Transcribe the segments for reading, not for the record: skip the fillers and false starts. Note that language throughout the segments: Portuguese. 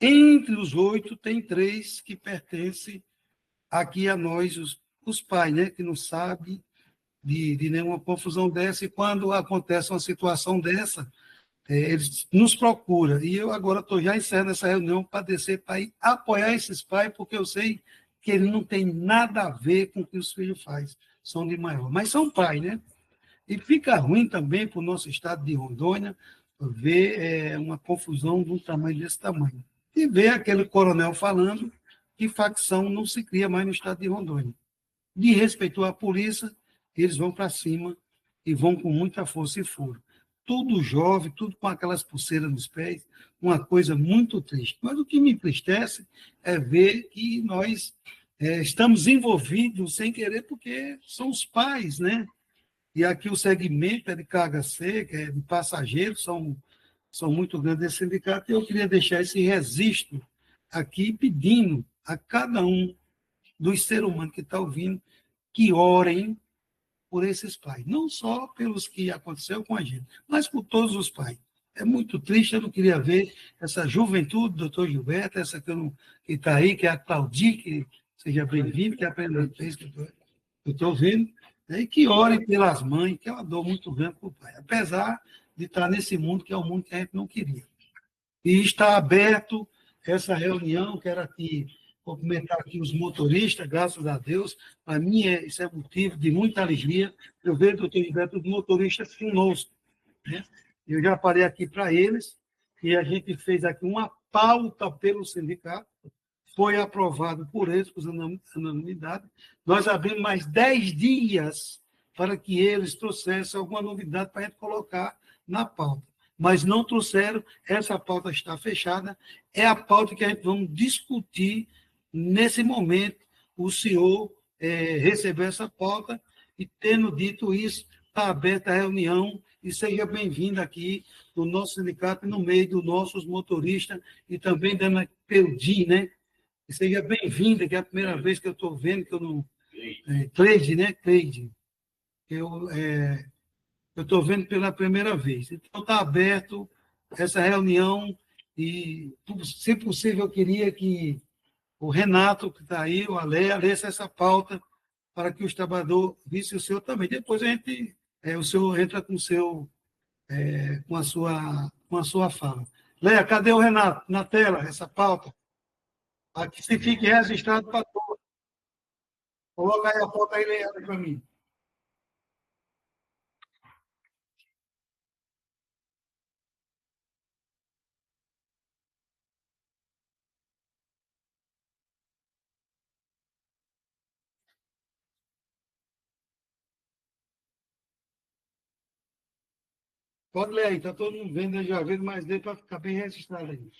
Entre os 8, tem 3 que pertencem aqui a nós, os pais, né? Que não sabem de nenhuma confusão dessa, e quando acontece uma situação dessa, eles nos procuram. E eu agora estou já encerrando essa reunião para descer, para ir apoiar esses pais, porque eu sei que ele não tem nada a ver com o que os filhos fazem, são de maior. Mas são pais, né? E fica ruim também para o nosso estado de Rondônia ver uma confusão de um tamanho desse tamanho. E ver aquele coronel falando que facção não se cria mais no estado de Rondônia. De respeitar a polícia, eles vão para cima e vão com muita força e furo. Tudo jovem, tudo com aquelas pulseiras nos pés, uma coisa muito triste. Mas o que me entristece é ver que nós estamos envolvidos sem querer, porque são os pais, né? E aqui o segmento é de carga seca, é de passageiros, são muito grandes esse sindicato, e eu queria deixar esse registro aqui pedindo a cada um dos seres humanos que está ouvindo que orem por esses pais, não só pelos que aconteceu com a gente, mas por todos os pais. É muito triste, eu não queria ver essa juventude, doutor Gilberto, essa que está aí, que é a Claudir, que seja bem-vindo, que é a primeira vez que eu estou vendo, né, e que ore pelas mães, que é uma dor muito grande para o pai, apesar de estar nesse mundo que é o mundo que a gente não queria. E está aberto essa reunião, quero aqui cumprimentar aqui os motoristas, graças a Deus, para mim isso é motivo de muita alegria, eu ver, doutor Gilberto, os motoristas conosco, né? Eu já falei aqui para eles, e a gente fez aqui uma pauta pelo sindicato, foi aprovado por eles, por unanimidade. Nós abrimos mais 10 dias para que eles trouxessem alguma novidade para a gente colocar na pauta. Mas não trouxeram, essa pauta está fechada, é a pauta que a gente vamos discutir nesse momento. O senhor recebeu essa pauta e, tendo dito isso, está aberta a reunião e seja bem-vindo aqui no nosso sindicato, no meio dos nossos motoristas e também dando pelo DIN, né? E seja bem-vinda, que é a primeira vez que eu estou vendo, que eu não. Cleide, né? Cleide. Eu estou vendo pela primeira vez. Então, está aberto essa reunião e, se possível, eu queria que o Renato, que está aí, o Ale, lesse essa pauta para que os trabalhadores vissem o senhor também. Depois o senhor entra com a sua fala. Leia, cadê o Renato? Na tela, essa pauta. Aqui se fique registrado para todos. Coloca aí a foto aí, Leandro, para mim. Pode ler aí, está todo mundo vendo, eu já vendo, mas dê para ficar bem registrado aí.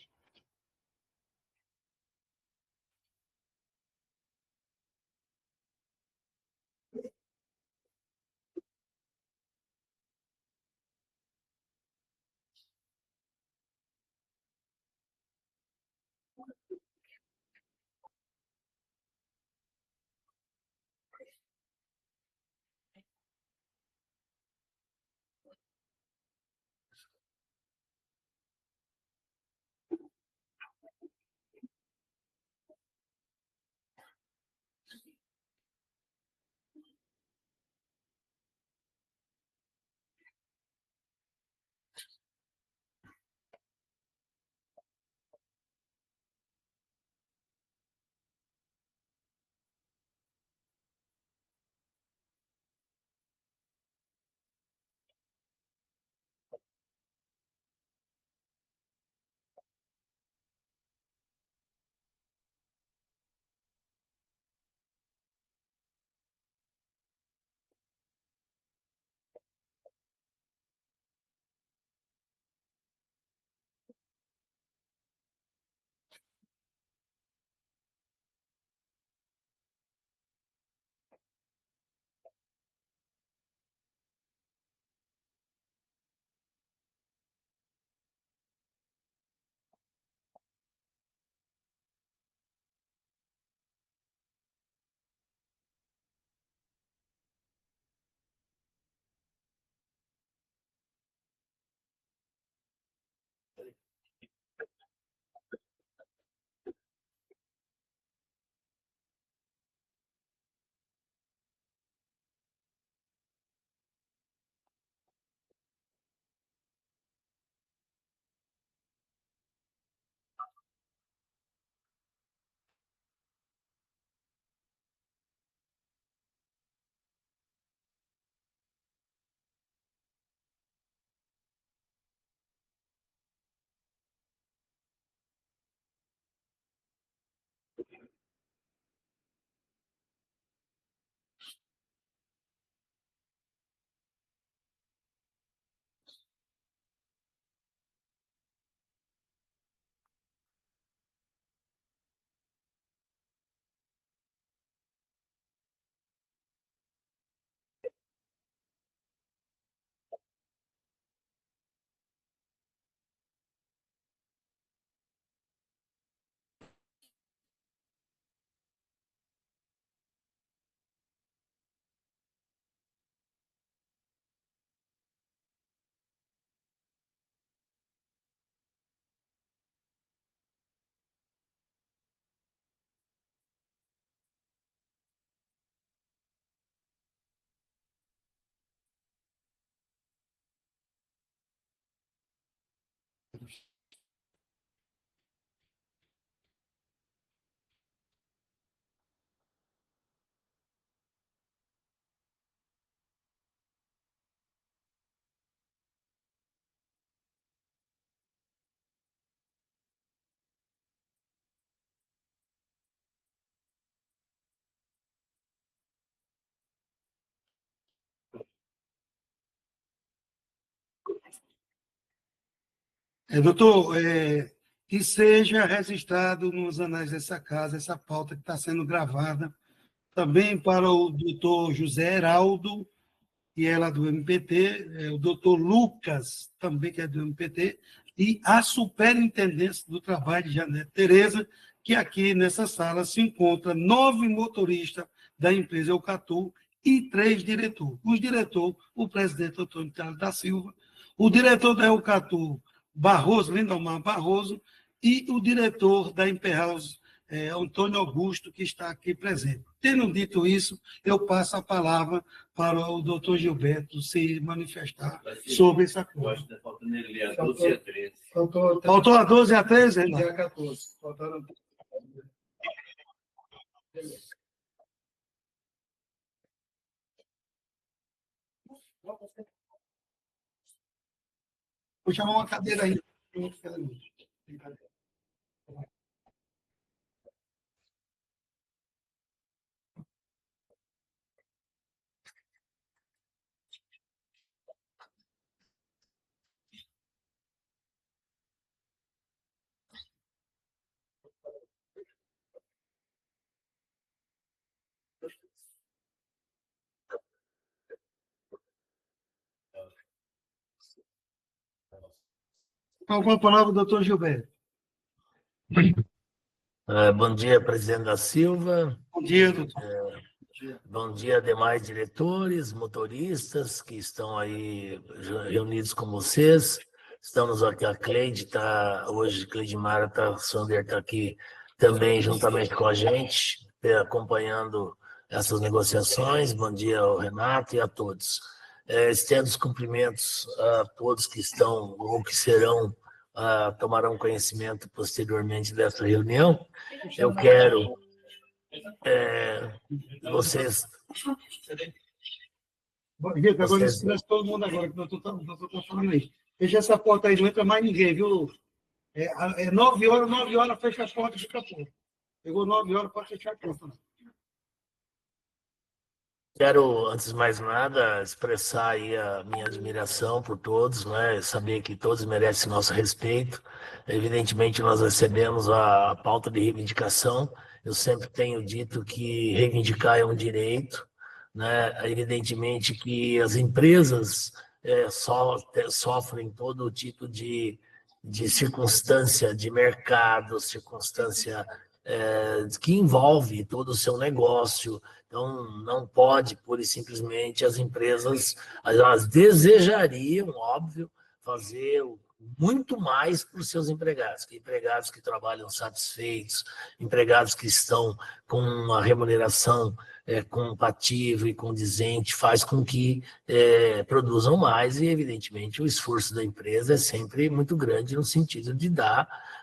Doutor, que seja registrado nos anais dessa casa, essa pauta que está sendo gravada, também para o doutor José Heraldo, que é lá do MPT, o doutor Lucas, também que é do MPT, e a superintendência do trabalho de Janete Tereza, que aqui nessa sala se encontra 9 motoristas da empresa Eucatu e 3 diretores. Os diretores, o presidente Antônio Carlos da Silva, o diretor da Eucatu, Barroso, Lindomar Barroso, e o diretor da Imperhouse, Antônio Augusto, que está aqui presente. Tendo dito isso, eu passo a palavra para o doutor Gilberto se manifestar sobre essa coisa. Faltando ele a 12 e a 13. Faltou a 12 e a 13? E a 14. Faltaram... Vou chamar uma cadeira aí. Alguma palavra, doutor Gilberto? Bom dia, presidente da Silva. Bom dia, doutor. Bom dia, demais diretores, motoristas que estão aí reunidos com vocês. Estamos aqui, a Cleide está hoje, Cleide Mara, Sander está aqui também juntamente com a gente, acompanhando essas negociações. Bom dia ao Renato e a todos. Estendo os cumprimentos a todos que estão ou que serão, tomarão conhecimento posteriormente dessa reunião. Eu quero vocês... Gente, agora silêncio todo mundo agora, que o doutor está falando aí. Fecha essa porta aí, não entra mais ninguém, viu? 9 horas, fecha a porta e fica pouco. Pegou 9 horas, pode fechar a porta. Quero, antes de mais nada, expressar aí a minha admiração por todos, né? Saber que todos merecem nosso respeito. Evidentemente, nós recebemos a pauta de reivindicação. Eu sempre tenho dito que reivindicar é um direito, né? Evidentemente que as empresas sofrem todo tipo de circunstância de mercado, circunstância que envolve todo o seu negócio. Então, não pode, pura e simplesmente, as empresas, elas desejariam, óbvio, fazer muito mais para os seus empregados que trabalham satisfeitos, empregados que estão com uma remuneração compatível e condizente, faz com que produzam mais e, evidentemente, o esforço da empresa é sempre muito grande no sentido de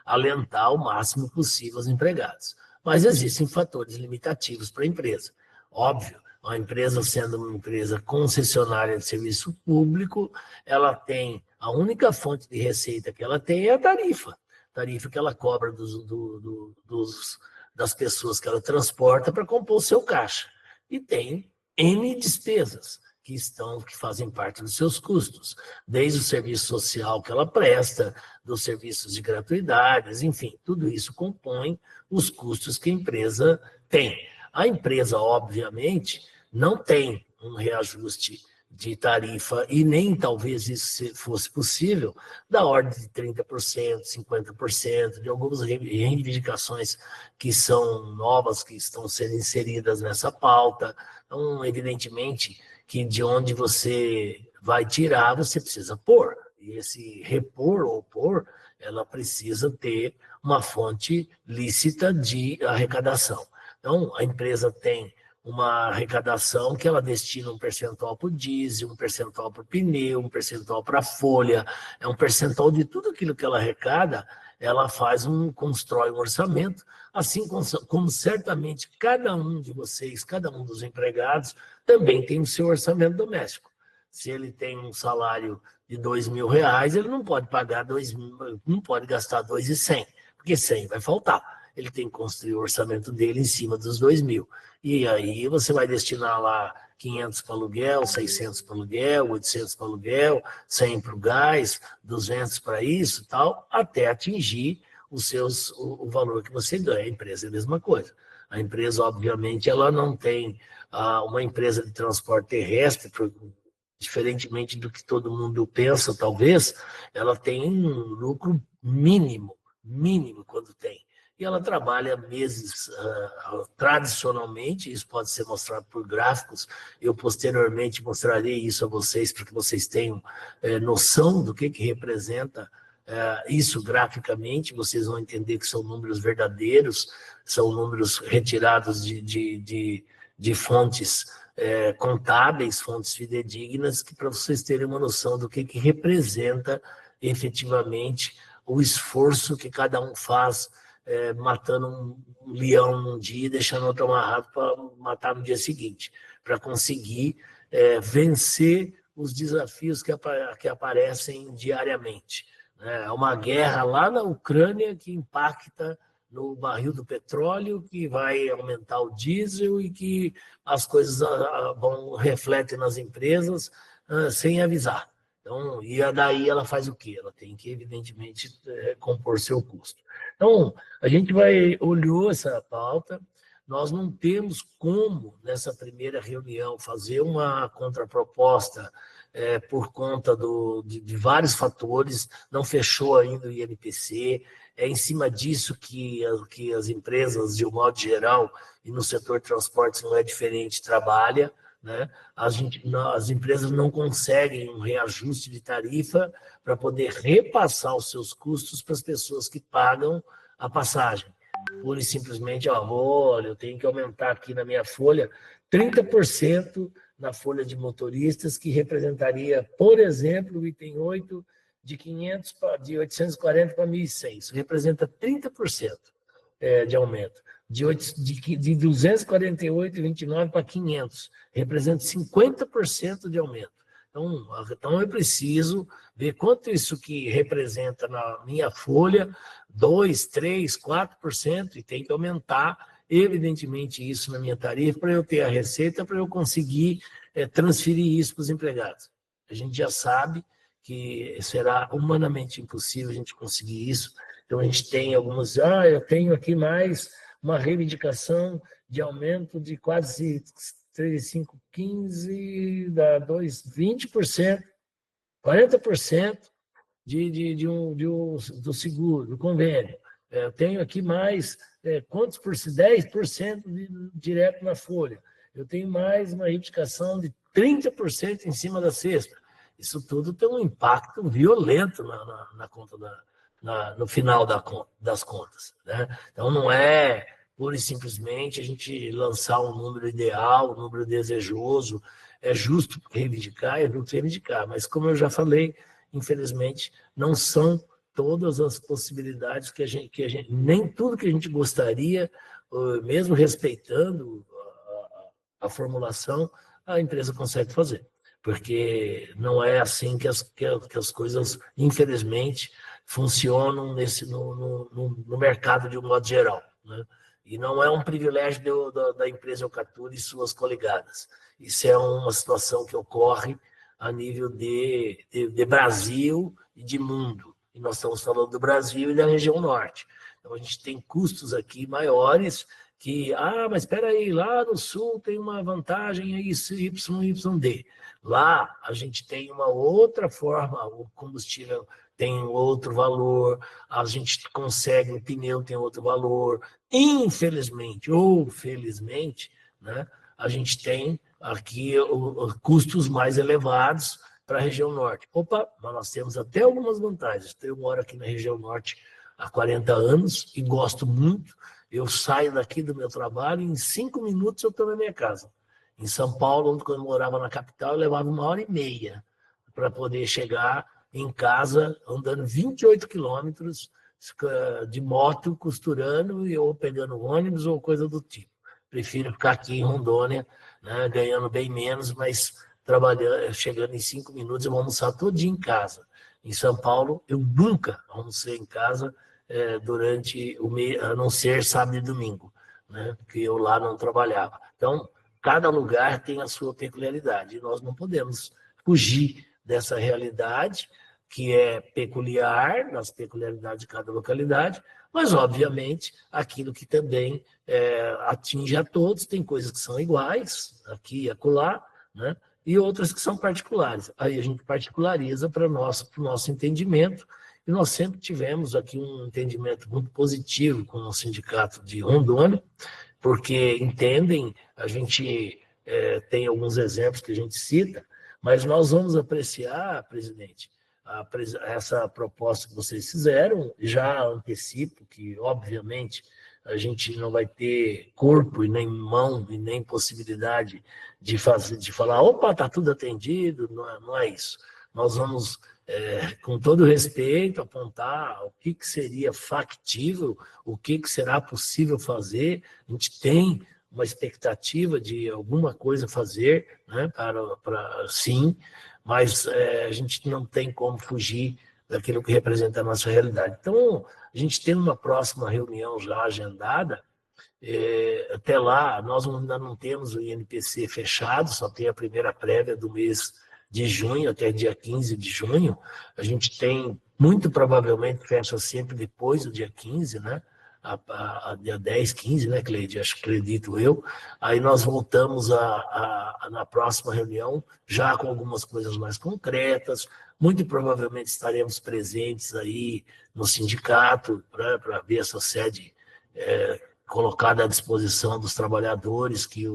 alentar o máximo possível aos empregados. Mas existem fatores limitativos para a empresa. Óbvio, a empresa sendo uma empresa concessionária de serviço público, ela tem, a única fonte de receita que ela tem é a tarifa que ela cobra das pessoas que ela transporta para compor o seu caixa. E tem N despesas que fazem parte dos seus custos, desde o serviço social que ela presta, dos serviços de gratuidades, enfim, tudo isso compõe os custos que a empresa tem. A empresa, obviamente, não tem um reajuste de tarifa e nem talvez isso fosse possível, da ordem de 30%, 50%, de algumas reivindicações que são novas, que estão sendo inseridas nessa pauta. Então, evidentemente, que de onde você vai tirar, você precisa pôr. E esse repor ou pôr, ela precisa ter uma fonte lícita de arrecadação. Então, a empresa tem uma arrecadação que ela destina um percentual para o diesel, um percentual para o pneu, um percentual para a folha, é um percentual de tudo aquilo que ela arrecada, ela constrói um orçamento, assim como certamente cada um de vocês, cada um dos empregados, também tem o seu orçamento doméstico. Se ele tem um salário de R$2.000, ele não pode pagar não pode gastar 2.100, porque 100 vai faltar. Ele tem que construir o orçamento dele em cima dos 2.000. E aí você vai destinar lá 500 para aluguel, 600 para aluguel, 800 para aluguel, 100 para o gás, 200 para isso e tal, até atingir o valor que você ganha. A empresa é a mesma coisa. A empresa, obviamente, ela não tem uma empresa de transporte terrestre, diferentemente do que todo mundo pensa, talvez, ela tem um lucro mínimo quando tem. E ela trabalha meses tradicionalmente, isso pode ser mostrado por gráficos, eu posteriormente mostrarei isso a vocês, para que vocês tenham noção do que representa isso graficamente, vocês vão entender que são números verdadeiros, são números retirados de fontes contábeis, fontes fidedignas, que para vocês terem uma noção do que representa efetivamente o esforço que cada um faz matando um leão num dia e deixando outro amarrado para matar no dia seguinte, para conseguir vencer os desafios que aparecem diariamente. É uma guerra lá na Ucrânia que impacta no barril do petróleo, que vai aumentar o diesel e que as coisas refletem nas empresas sem avisar. Então, e daí ela faz o quê? Ela tem que, evidentemente, compor seu custo. Então, a gente olhou essa pauta, nós não temos como, nessa primeira reunião, fazer uma contraproposta por conta de vários fatores, não fechou ainda o INPC, é em cima disso que as empresas, de um modo geral, e no setor de transportes não é diferente, trabalha, né? As empresas não conseguem um reajuste de tarifa para poder repassar os seus custos para as pessoas que pagam a passagem. Pura e simplesmente, olha, eu tenho que aumentar aqui na minha folha 30% na folha de motoristas, que representaria, por exemplo, o item 8, de 840 para 1.100. Isso representa 30% de aumento. De 248,29 para 500. Representa 50% de aumento. Então, eu preciso ver quanto isso que representa na minha folha, 2%, 3%, 4%, e tem que aumentar, evidentemente, isso na minha tarifa para eu ter a receita, para eu conseguir transferir isso para os empregados. A gente já sabe que será humanamente impossível a gente conseguir isso. Então, a gente tem alguns... eu tenho aqui mais uma reivindicação de aumento de quase 35, 15, dá 20%, 40% do seguro, do convênio. Eu tenho aqui mais, quantos por 10% direto na folha. Eu tenho mais uma reivindicação de 30% em cima da cesta. Isso tudo tem um impacto violento na conta no final das contas, né? Então, não é pura e simplesmente a gente lançar um número ideal, um número desejoso. É justo reivindicar, mas como eu já falei, infelizmente, não são todas as possibilidades que a gente nem tudo que a gente gostaria, mesmo respeitando a formulação, a empresa consegue fazer. Porque não é assim que as coisas, infelizmente, funcionam no mercado de um modo geral, né? E não é um privilégio da empresa Eucatur e suas coligadas. Isso é uma situação que ocorre a nível de Brasil e de mundo. E nós estamos falando do Brasil e da região norte. Então, a gente tem custos aqui maiores que, mas espera aí, lá no sul tem uma vantagem YD. Lá a gente tem uma outra forma, o combustível tem outro valor, a gente consegue, o pneu tem outro valor. Infelizmente ou felizmente, né, a gente tem aqui custos mais elevados para a região norte. Mas nós temos até algumas vantagens. Eu moro aqui na região norte há 40 anos e gosto muito. Eu saio daqui do meu trabalho e em 5 minutos eu estou na minha casa. Em São Paulo, quando eu morava na capital, eu levava 1h30 para poder chegar em casa, andando 28 quilômetros de moto, costurando, ou pegando ônibus ou coisa do tipo. Prefiro ficar aqui em Rondônia, né, ganhando bem menos, mas trabalhando, chegando em 5 minutos, eu vou almoçar todo dia em casa. Em São Paulo, eu nunca almocei em casa durante a não ser sábado e domingo, né, porque eu lá não trabalhava. Então, cada lugar tem a sua peculiaridade, e nós não podemos fugir dessa realidade, que é peculiar, nas peculiaridades de cada localidade, mas, obviamente, aquilo que também atinge a todos, tem coisas que são iguais, aqui e acolá, né? E outras que são particulares. Aí a gente particulariza para o nosso entendimento, e nós sempre tivemos aqui um entendimento muito positivo com o Sindicato de Rondônia, porque entendem, a gente tem alguns exemplos que a gente cita, mas nós vamos apreciar, presidente, essa proposta que vocês fizeram, já antecipo que, obviamente, a gente não vai ter corpo e nem mão e nem possibilidade de falar, opa, está tudo atendido, não é isso. Nós vamos, com todo respeito, apontar o que seria factível, o que será possível fazer. A gente tem uma expectativa de alguma coisa fazer, né, sim, mas a gente não tem como fugir daquilo que representa a nossa realidade. Então, a gente tem uma próxima reunião já agendada, até lá, nós ainda não temos o INPC fechado, só tem a primeira prévia do mês de junho, até dia 15 de junho. A gente tem, muito provavelmente, fecha sempre depois do dia 15, né? A dia 10, 15, né, Cleide? Acredito eu. Aí nós voltamos na próxima reunião, já com algumas coisas mais concretas. Muito provavelmente estaremos presentes aí no sindicato, para ver essa sede colocada à disposição dos trabalhadores, que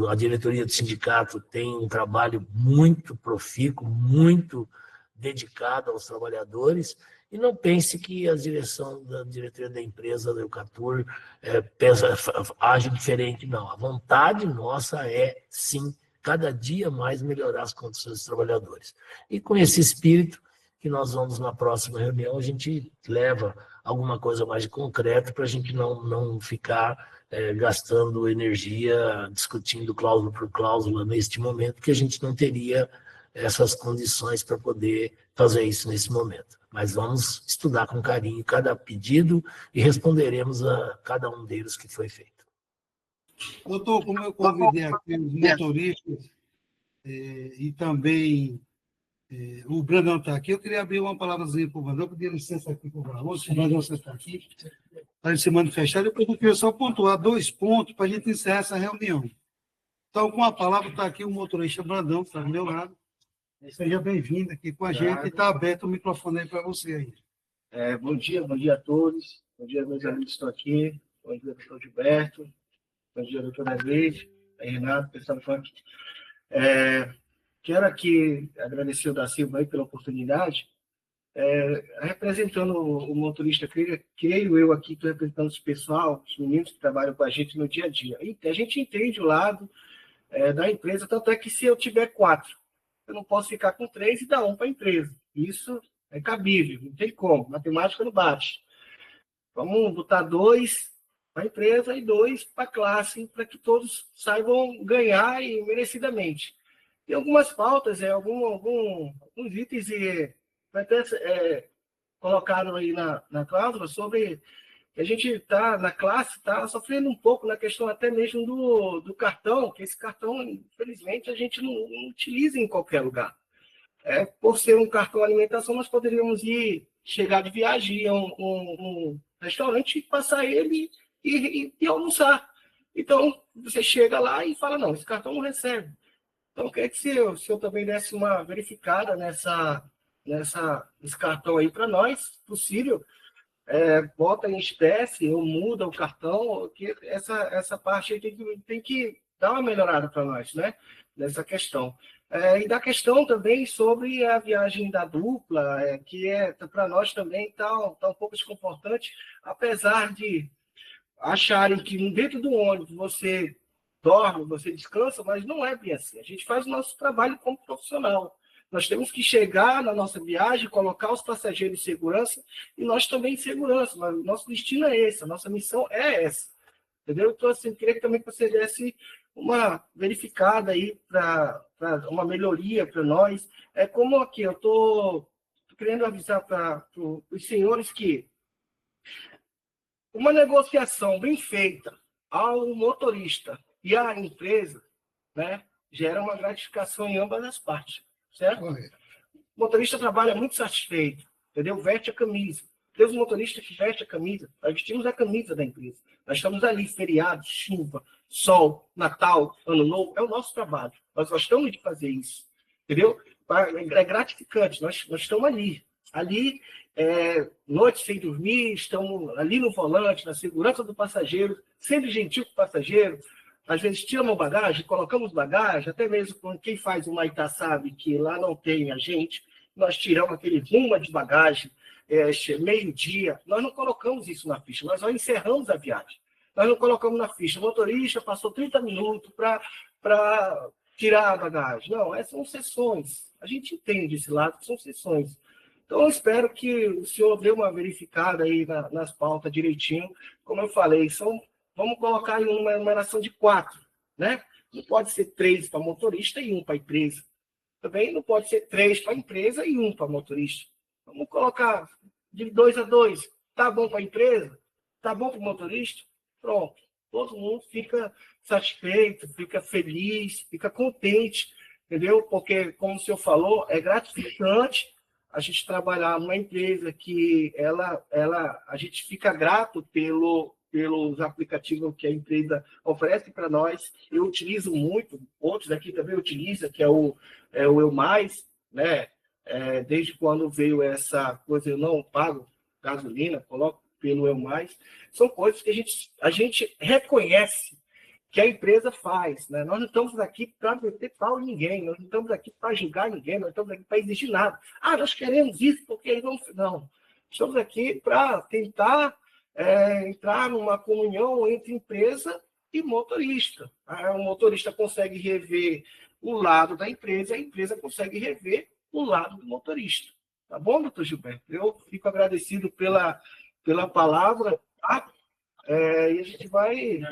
a diretoria do sindicato tem um trabalho muito profícuo, muito dedicado aos trabalhadores, e não pense que a diretoria da empresa, da Eucatur, age diferente, não. A vontade nossa é, sim, cada dia mais melhorar as condições dos trabalhadores. E com esse espírito que nós vamos na próxima reunião, a gente leva alguma coisa mais de concreto para a gente não ficar gastando energia discutindo cláusula por cláusula neste momento, que a gente não teria essas condições para poder fazer isso nesse momento. Mas vamos estudar com carinho cada pedido e responderemos a cada um deles que foi feito. Doutor, como eu convidei aqui os motoristas e também o Brandão está aqui, eu queria abrir uma palavrazinha para o Brandão, pedir licença aqui para o Brandão, se o Brandão você está aqui, para esse manifestar. Depois eu queria só pontuar 2 pontos para a gente encerrar essa reunião. Então, com a palavra está aqui o motorista Brandão, que está do meu lado. Seja bem-vindo aqui com a gente, e está aberto o microfone aí para você aí. Bom dia a todos. Bom dia, meus amigos que estão aqui. Bom dia, doutor Gilberto. Bom dia, doutora Leite, Renato, pessoal do funk. Quero aqui agradecer o da Silva aí pela oportunidade. Representando o motorista, creio eu aqui, estou representando o pessoal, os meninos que trabalham com a gente no dia a dia. A gente entende o lado da empresa, tanto é que se eu tiver 4, eu não posso ficar com 3 e dar 1 para a empresa. Isso é cabível, não tem como, matemática não bate. Vamos botar 2 para a empresa e 2 para a classe, para que todos saibam ganhar e merecidamente. Tem algumas pautas, alguns itens até colocaram aí na cláusula sobre que a gente está na classe, está sofrendo um pouco na questão até mesmo do cartão, que esse cartão, infelizmente, a gente não utiliza em qualquer lugar. Por ser um cartão alimentação, nós poderíamos chegar de viagem, ir a um restaurante, passar ele e almoçar. Então, você chega lá e fala, não, esse cartão não recebe. Então, eu queria que se eu também desse uma verificada nesse cartão aí para nós, possível, bota em espécie ou muda o cartão, que essa parte aí tem que dar uma melhorada para nós, né? Nessa questão. E da questão também sobre a viagem da dupla, que para nós também está um pouco desconfortante, apesar de acharem que dentro do ônibus você dorme, você descansa, mas não é bem assim. A gente faz o nosso trabalho como profissional. Nós temos que chegar na nossa viagem, colocar os passageiros em segurança e nós também em segurança. Mas o nosso destino é esse, a nossa missão é essa. Entendeu? Então, assim, queria também que você desse uma verificada aí para uma melhoria para nós. Como aqui, eu estou querendo avisar para os senhores que uma negociação bem feita ao motorista e a empresa, né, gera uma gratificação em ambas as partes, certo? Correto. O motorista trabalha muito satisfeito, entendeu? Veste a camisa. Tem os motoristas que vestem a camisa. Nós vestimos a camisa da empresa. Nós estamos ali, feriado, chuva, sol, Natal, Ano Novo. É o nosso trabalho. Nós gostamos de fazer isso, entendeu? É gratificante. Nós estamos ali. Ali, noite sem dormir, estamos ali no volante, na segurança do passageiro, sendo gentil com o passageiro. Às vezes tiramos bagagem, colocamos bagagem, até mesmo quem faz o Maitá sabe que lá não tem a gente, nós tiramos aquele ruma de bagagem, meio-dia, nós não colocamos isso na ficha, nós só encerramos a viagem. Nós não colocamos na ficha. O motorista passou 30 minutos para tirar a bagagem. Não, são sessões. A gente entende esse lado, que são sessões. Então, eu espero que o senhor dê uma verificada aí nas pautas direitinho. Como eu falei, vamos colocar em uma numeração de 4, né? Não pode ser 3 para motorista e 1 para a empresa. Também não pode ser 3 para a empresa e 1 para motorista. Vamos colocar de 2 a 2. Tá bom para a empresa? Tá bom para o motorista? Pronto. Todo mundo fica satisfeito, fica feliz, fica contente, entendeu? Porque, como o senhor falou, é gratificante a gente trabalhar numa empresa que a gente fica grato pelos aplicativos que a empresa oferece para nós. Eu utilizo muito, outros aqui também utilizam, que é o Eu Mais, né? Desde quando veio essa coisa, eu não pago gasolina, coloco pelo Eu Mais. São coisas que a gente reconhece que a empresa faz, né? Nós não estamos aqui para meter pau em ninguém, nós não estamos aqui para julgar ninguém, nós estamos aqui para exigir nada. Nós queremos isso porque eles não... Não. Estamos aqui para tentar entrar numa comunhão entre empresa e motorista. O motorista consegue rever o lado da empresa, a empresa consegue rever o lado do motorista. Tá bom, doutor Gilberto? Eu fico agradecido pela palavra, tá? E a gente vai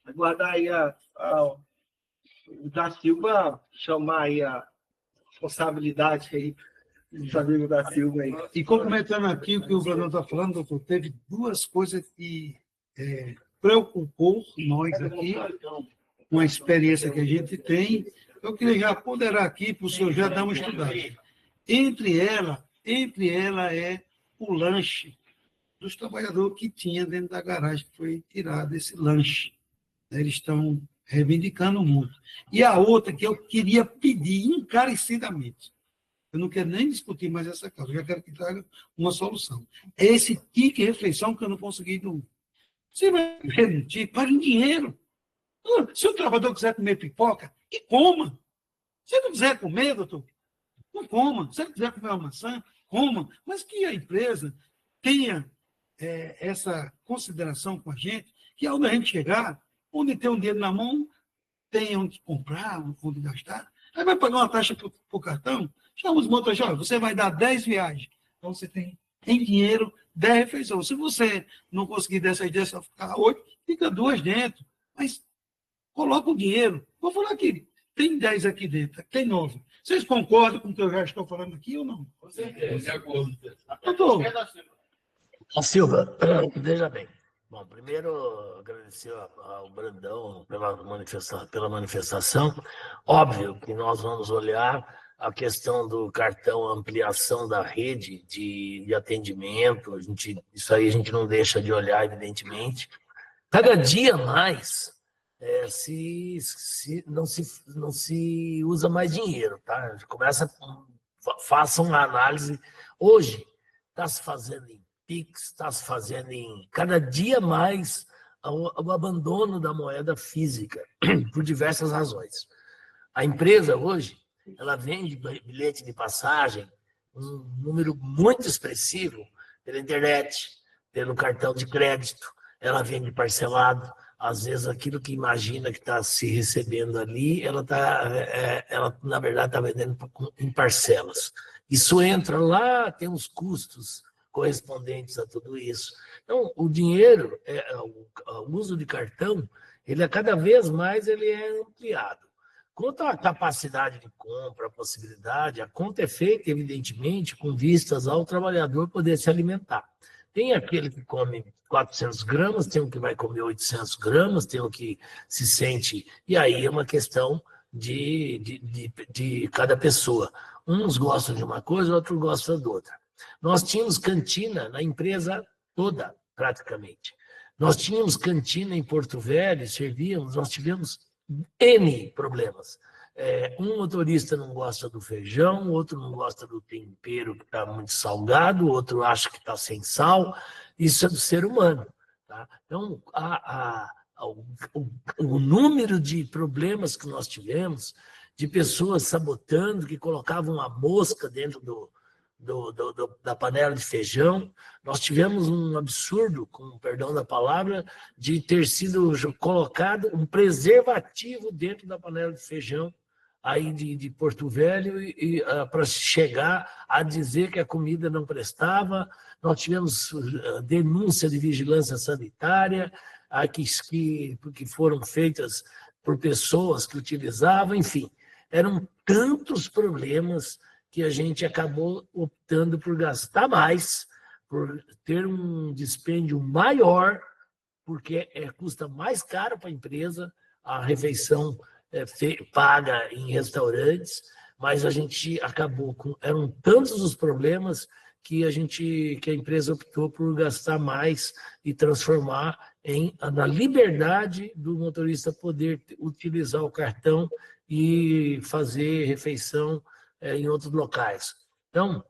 aguardar aí o da Silva chamar aí a responsabilidade aí dos amigos da Silva aí. E complementando aqui o que o Brandão está falando, doutor, teve 2 coisas que preocupou nós aqui, com a experiência que a gente tem. Eu queria já ponderar aqui para o senhor já dar uma estudada. Entre ela é o lanche dos trabalhadores que tinha dentro da garagem, que foi tirado esse lanche. Eles estão reivindicando muito. E a outra que eu queria pedir encarecidamente, eu não quero nem discutir mais essa causa, eu já quero que traga uma solução. É esse ticket refeição que eu não consegui dormir. Você vai permitir, pague em dinheiro. Se o trabalhador quiser comer pipoca, que coma. Se não quiser comer, doutor, não coma. Se ele quiser comer uma maçã, coma. Mas que a empresa tenha essa consideração com a gente, que ao a gente chegar, onde tem um dinheiro na mão, tem onde comprar, onde gastar. Aí vai pagar uma taxa para o cartão, chama os motoristas, você vai dar 10 viagens. Então você tem em dinheiro 10 refeições. Se você não conseguir dessas 10, só ficar 8, fica 2 dentro. Mas coloca o dinheiro. Vou falar aqui, tem 10 aqui dentro, tem 9. Vocês concordam com o que eu já estou falando aqui ou não? Com certeza, de acordo. Doutor, Silva, veja bem. Bom, primeiro, agradecer ao Brandão pela manifestação. Óbvio que nós vamos olhar a questão do cartão, ampliação da rede de atendimento. Isso aí a gente não deixa de olhar, evidentemente. Cada dia mais não se usa mais dinheiro, tá? Faça uma análise. Hoje, está se fazendo em Pix, está se fazendo cada dia mais o abandono da moeda física, por diversas razões. A empresa hoje, ela vende bilhete de passagem, um número muito expressivo, pela internet, pelo cartão de crédito, ela vende parcelado. Às vezes, aquilo que imagina que está se recebendo ali, ela na verdade, está vendendo em parcelas. Isso entra lá, tem os custos correspondentes a tudo isso. Então, o dinheiro, o uso de cartão, cada vez mais ele é ampliado. Quanto à capacidade de compra, a possibilidade, a conta é feita, evidentemente, com vistas ao trabalhador poder se alimentar. Tem aquele que come 400 gramas, tem um que vai comer 800 gramas, tem um que se sente... E aí é uma questão de cada pessoa. Uns gostam de uma coisa, outros gostam de outra. Nós tínhamos cantina na empresa toda, praticamente. Nós tínhamos cantina em Porto Velho, servíamos, nós tivemos N problemas. Um motorista não gosta do feijão, outro não gosta do tempero que está muito salgado, outro acha que está sem sal. Isso é do ser humano. Tá? Então, o número de problemas que nós tivemos, de pessoas sabotando, que colocavam uma mosca dentro da panela de feijão. Nós tivemos um absurdo, com perdão da palavra, de ter sido colocado um preservativo dentro da panela de feijão aí de Porto Velho para chegar a dizer que a comida não prestava. Nós tivemos denúncia de vigilância sanitária que foram feitas por pessoas que utilizavam, enfim. Eram tantos problemas que a gente acabou optando por gastar mais, por ter um dispêndio maior, porque custa mais caro para a empresa, a refeição paga em restaurantes, mas a gente acabou com... Eram tantos os problemas que a empresa optou por gastar mais e transformar na liberdade do motorista poder utilizar o cartão e fazer refeição em outros locais. Então,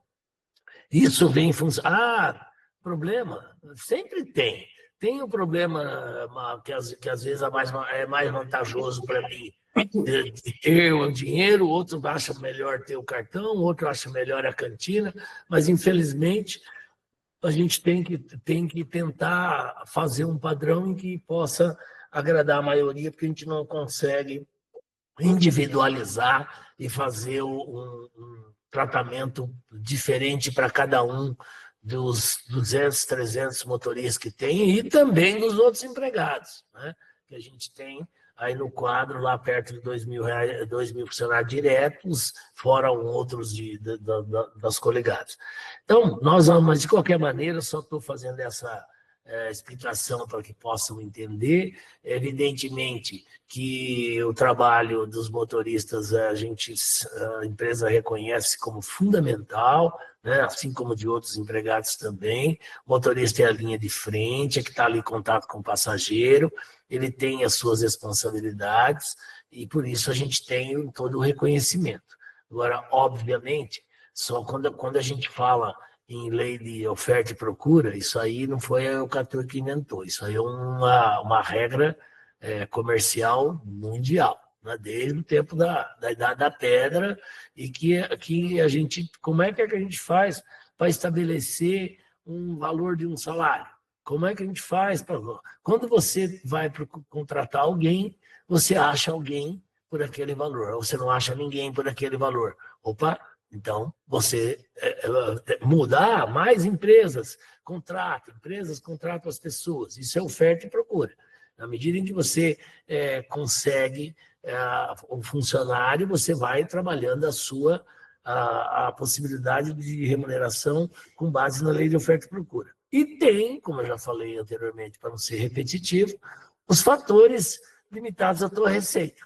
isso vem funcionar. Problema? Sempre tem. Tem um problema que às vezes é mais vantajoso para mim de ter o dinheiro, outro acha melhor ter o cartão, outro acha melhor a cantina, mas infelizmente a gente tem que tentar fazer um padrão em que possa agradar a maioria, porque a gente não consegue individualizar e fazer um tratamento diferente para cada um dos 200, 300 motoristas que tem e também dos outros empregados, né? Que a gente tem aí no quadro, lá perto de 2.000 funcionários diretos, fora outros das coligadas. Então, mas de qualquer maneira, só estou fazendo essa explicação para que possam entender. Evidentemente que o trabalho dos motoristas a empresa reconhece como fundamental, né? Assim como de outros empregados também. O motorista é a linha de frente, é que está ali em contato com o passageiro, ele tem as suas responsabilidades e por isso a gente tem todo o reconhecimento. Agora, obviamente, só quando a gente fala em lei de oferta e procura, isso aí não foi a Eucatur que inventou, isso aí é uma regra comercial mundial, né? Desde o tempo da Idade da Pedra, e que a gente, como é que a gente faz para estabelecer um valor de um salário? Como é que a gente faz? Quando você vai contratar alguém, você acha alguém por aquele valor, ou você não acha ninguém por aquele valor. Opa! Então, você mudar, mais empresas contratam as pessoas. Isso é oferta e procura. Na medida em que você consegue o funcionário, você vai trabalhando a possibilidade de remuneração com base na lei de oferta e procura. E tem, como eu já falei anteriormente, para não ser repetitivo, os fatores limitados à tua receita.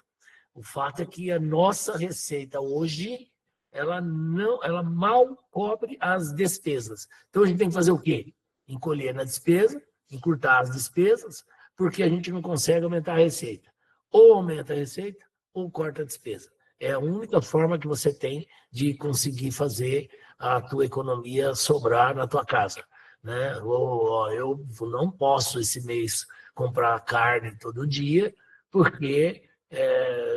O fato é que a nossa receita hoje, ela mal cobre as despesas. Então, a gente tem que fazer o quê? Encolher na despesa, encurtar as despesas, porque a gente não consegue aumentar a receita. Ou aumenta a receita, ou corta a despesa. É a única forma que você tem de conseguir fazer a tua economia sobrar na tua casa, né? Eu não posso esse mês comprar carne todo dia, porque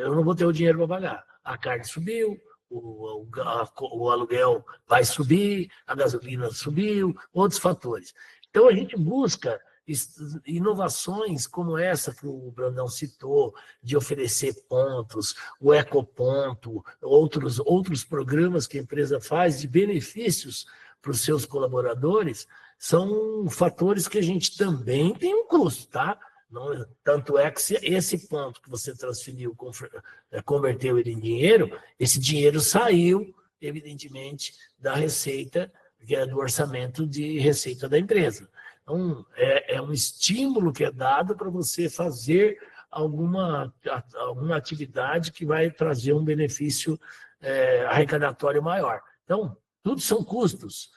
eu não vou ter o dinheiro para pagar. A carne subiu, o aluguel vai subir, a gasolina subiu, outros fatores. Então, a gente busca inovações como essa que o Brandão citou, de oferecer pontos, o ecoponto, outros programas que a empresa faz de benefícios para os seus colaboradores, são fatores que a gente também tem um custo, tá? Não, tanto é que esse ponto que você transferiu, converteu ele em dinheiro, esse dinheiro saiu, evidentemente, da receita, que é do orçamento de receita da empresa. Então, é um estímulo que é dado para você fazer alguma atividade que vai trazer um benefício arrecadatório maior. Então, tudo são custos.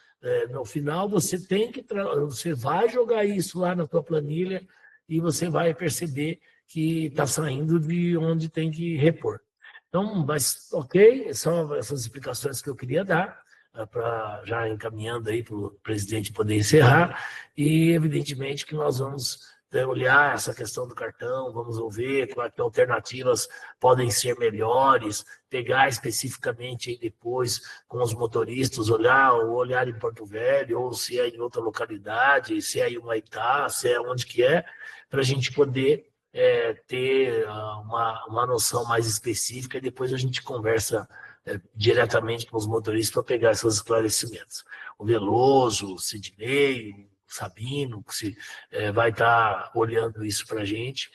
No final, você vai jogar isso lá na tua planilha e você vai perceber que está saindo de onde tem que repor. Então, mas ok, são essas explicações que eu queria dar, para já encaminhando aí para o presidente poder encerrar, e evidentemente que nós vamos olhar essa questão do cartão, vamos ver quais alternativas podem ser melhores, pegar especificamente aí depois com os motoristas, olhar em Porto Velho, ou se é em outra localidade, se é em Humaitá, se é onde que é, para a gente poder ter uma noção mais específica e depois a gente conversa diretamente com os motoristas para pegar esses esclarecimentos. O Veloso, o Sidney, o Sabino, que vai estar olhando isso para a gente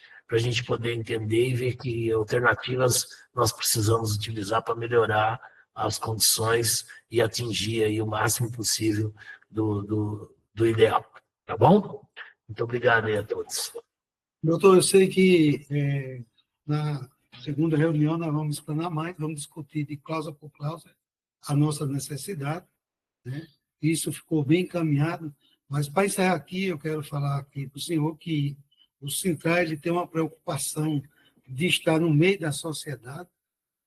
poder entender e ver que alternativas nós precisamos utilizar para melhorar as condições e atingir aí o máximo possível do ideal. Tá bom? Muito obrigado aí a todos. Doutor, eu sei que na segunda reunião nós vamos explanar mais, vamos discutir de cláusula por cláusula a nossa necessidade, né? Isso ficou bem encaminhado, mas para encerrar aqui, eu quero falar aqui para o senhor que o Sintra ele tem uma preocupação de estar no meio da sociedade,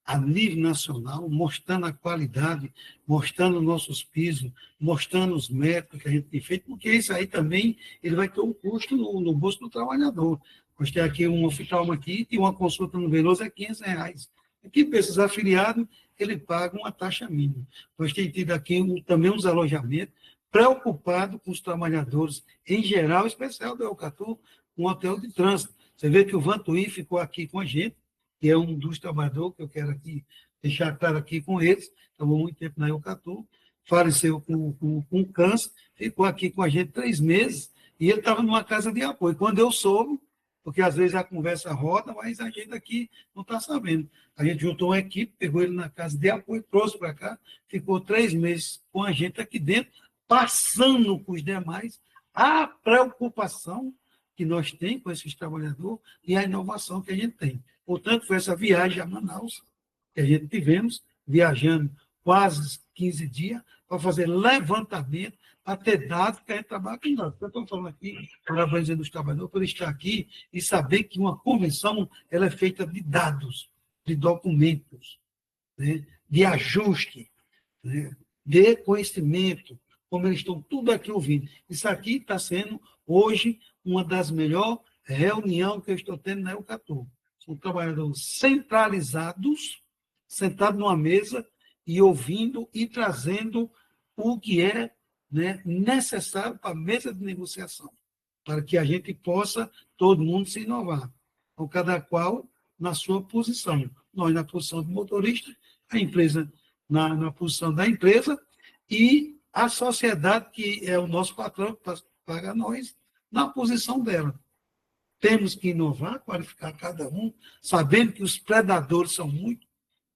a nível nacional, mostrando a qualidade, mostrando nossos pisos, mostrando os métodos que a gente tem feito, porque isso aí também ele vai ter um custo no bolso do trabalhador. Nós temos aqui um oftalmo aqui e uma consulta no Veloso é R$500. Aqui, para esses afiliados, ele paga uma taxa mínima. Nós temos tido aqui também uns alojamentos preocupados com os trabalhadores, em geral, em especial do Eucatu, um hotel de trânsito. Você vê que o Vantuí ficou aqui com a gente, que é um dos trabalhadores que eu quero aqui deixar claro aqui com eles, trabalhou muito tempo na Eucatu, faleceu com câncer, ficou aqui com a gente 3 meses, e ele estava numa casa de apoio. Quando eu soube, porque às vezes a conversa roda, mas a gente aqui não está sabendo. A gente juntou uma equipe, pegou ele na casa de apoio, trouxe para cá, ficou 3 meses com a gente aqui dentro, passando com os demais a preocupação que nós temos com esses trabalhadores e a inovação que a gente tem. Portanto, foi essa viagem a Manaus que a gente tivemos, viajando quase 15 dias, para fazer levantamento, para ter dados que a gente trabalha com dados. Eu estou falando aqui, parabenizando os trabalhadores por estar aqui e saber que uma convenção ela é feita de dados, de documentos, né, de ajuste, né, de conhecimento, como eles estão tudo aqui ouvindo. Isso aqui está sendo, hoje, uma das melhores reuniões que eu estou tendo na Eucatu. São trabalhadores centralizados, sentados numa mesa e ouvindo e trazendo o que é, né, necessário para a mesa de negociação, para que a gente possa, todo mundo, se inovar. Então, cada qual na sua posição. Nós na posição do motorista, a empresa na posição da empresa e a sociedade, que é o nosso patrão, que paga nós, na posição dela. Temos que inovar, qualificar cada um, sabendo que os predadores são muitos,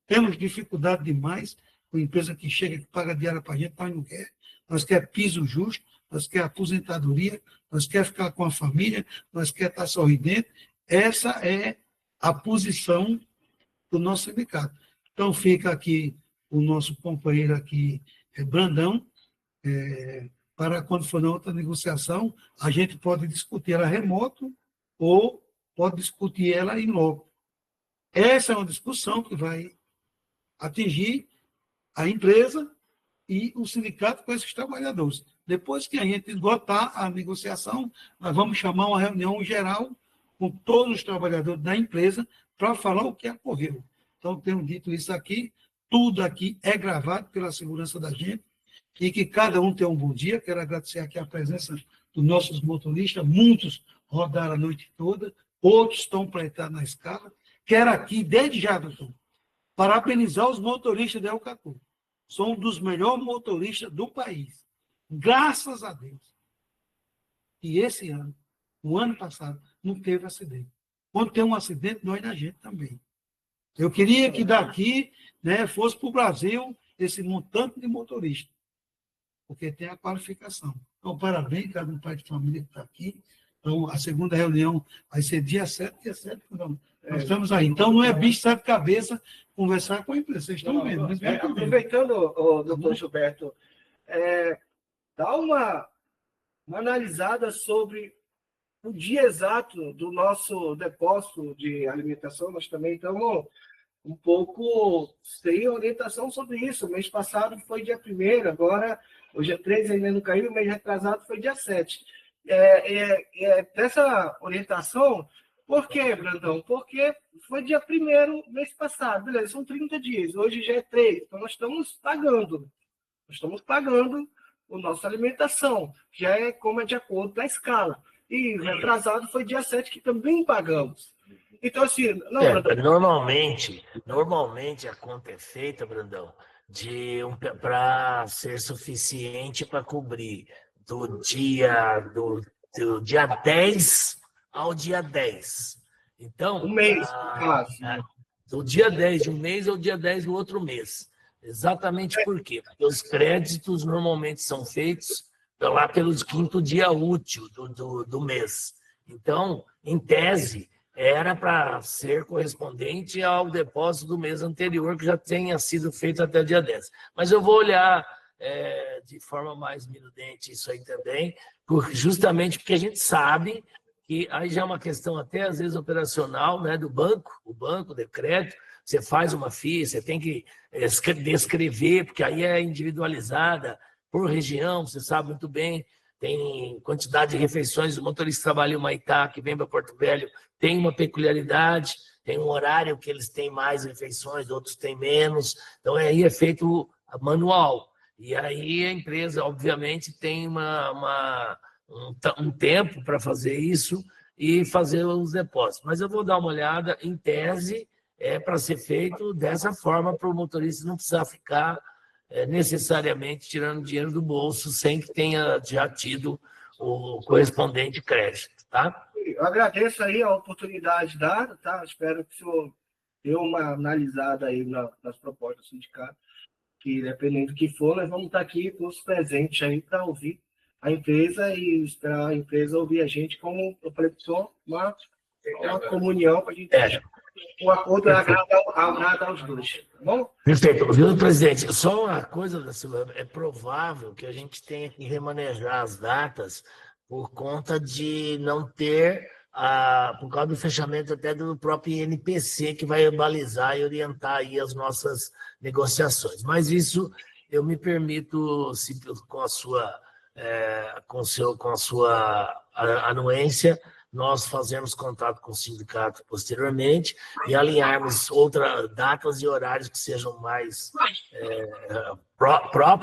temos dificuldade demais com a empresa que chega, que paga diária para a gente, nós não quer. Nós quer piso justo, nós quer aposentadoria, nós quer ficar com a família, nós quer estar sorridente. Essa é a posição do nosso sindicato. Então, fica aqui o nosso companheiro aqui, Brandão, para quando for na outra negociação, a gente pode discutir ela remoto ou pode discutir ela em loco. Essa é uma discussão que vai atingir a empresa e o sindicato com esses trabalhadores. Depois que a gente esgotar a negociação, nós vamos chamar uma reunião geral com todos os trabalhadores da empresa para falar o que ocorreu. Então, tenho dito isso aqui, tudo aqui é gravado pela segurança da gente, e que cada um tenha um bom dia. Quero agradecer aqui a presença dos nossos motoristas, muitos rodaram a noite toda, outros estão para entrar na escala. Quero aqui, desde já, doutor, parabenizar os motoristas da Eucatu. São um dos melhores motoristas do país. Graças a Deus. E esse ano, o ano passado, não teve acidente. Quando tem um acidente, dói na gente também. Eu queria que daqui, né, fosse para o Brasil esse montante de motoristas, porque tem a qualificação. Então, parabéns, cada pai de família que está aqui. Então, a segunda reunião vai ser dia 7, não. Nós estamos aí. Então, não é bicho de cabeça conversar com a empresa. Vocês estão vendo. Mas Aproveitando, doutor Gilberto, dá uma analisada sobre o dia exato do nosso depósito de alimentação. Nós também estamos um pouco sem orientação sobre isso. O mês passado foi dia 1º, agora, hoje é 13, ainda não caiu, o mês retrasado foi dia 7. Dessa orientação, por quê, Brandão? Porque foi dia 1º, mês passado, beleza, são 30 dias, hoje já é 3, então nós estamos pagando a nossa alimentação, já é como é de acordo com a escala. E retrasado foi dia 7, que também pagamos. Então, assim, normalmente a conta é feita, Brandão, para ser suficiente para cobrir do dia 10 ao dia 10. Então, um mês, do dia 10 de um mês ao dia 10 do outro mês. Exatamente por quê? Porque os créditos normalmente são feitos lá pelo 5º dia útil do mês. Então, em tese, era para ser correspondente ao depósito do mês anterior, que já tenha sido feito até o dia 10. Mas eu vou olhar de forma mais minudente isso aí também, justamente porque a gente sabe que aí já é uma questão até, às vezes, operacional, né, do banco, o banco de crédito, você faz uma FII, você tem que descrever, porque aí é individualizada por região, você sabe muito bem, tem quantidade de refeições, o motorista trabalha em Humaitá, que vem para Porto Velho, tem uma peculiaridade, tem um horário que eles têm mais refeições, outros têm menos, então aí é feito manual. E aí a empresa, obviamente, tem um tempo para fazer isso e fazer os depósitos. Mas eu vou dar uma olhada, em tese, para ser feito dessa forma, para o motorista não precisar ficar necessariamente tirando dinheiro do bolso sem que tenha já tido o correspondente crédito, tá? Eu agradeço aí a oportunidade dada, tá? Espero que o senhor dê uma analisada aí nas propostas do sindicato, que dependendo do que for, nós vamos estar aqui com os presentes aí para ouvir a empresa e esperar a empresa ouvir a gente, como eu falei para o senhor, uma comunhão para a gente o acordo agrada aos dois, tá bom? Perfeito. Viu, presidente? Só uma coisa, da Silvia, é provável que a gente tenha que remanejar as datas por conta de não ter, por causa do fechamento até do próprio INPC, que vai balizar e orientar aí as nossas negociações. Mas isso eu me permito, com a sua anuência, nós fazemos contato com o sindicato posteriormente e alinharmos outras datas e horários que sejam mais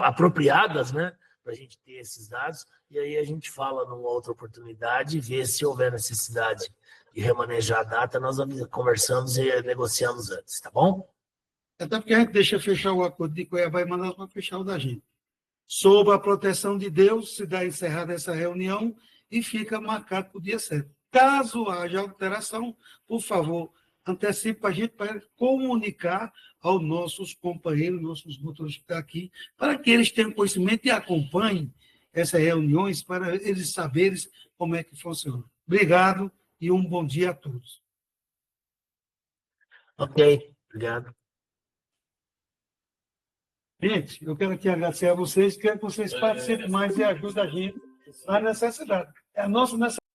apropriadas, né, para a gente ter esses dados, e aí a gente fala numa outra oportunidade e vê se houver necessidade de remanejar a data, nós conversamos e negociamos antes, tá bom? Até porque a gente deixa fechar o acordo de Cuiabá e Manaus para fechar o da gente. Sob a proteção de Deus, se dá encerrada essa reunião e fica marcado para o dia 7. Caso haja alteração, por favor, antecipe para a gente para comunicar aos nossos companheiros, nossos motoristas que estão aqui, para que eles tenham conhecimento e acompanhem essas reuniões, para eles saberem como é que funciona. Obrigado e um bom dia a todos. Ok, obrigado. Gente, eu quero aqui agradecer a vocês, quero que vocês participem mais e ajudem a gente na necessidade. É a nossa necessidade.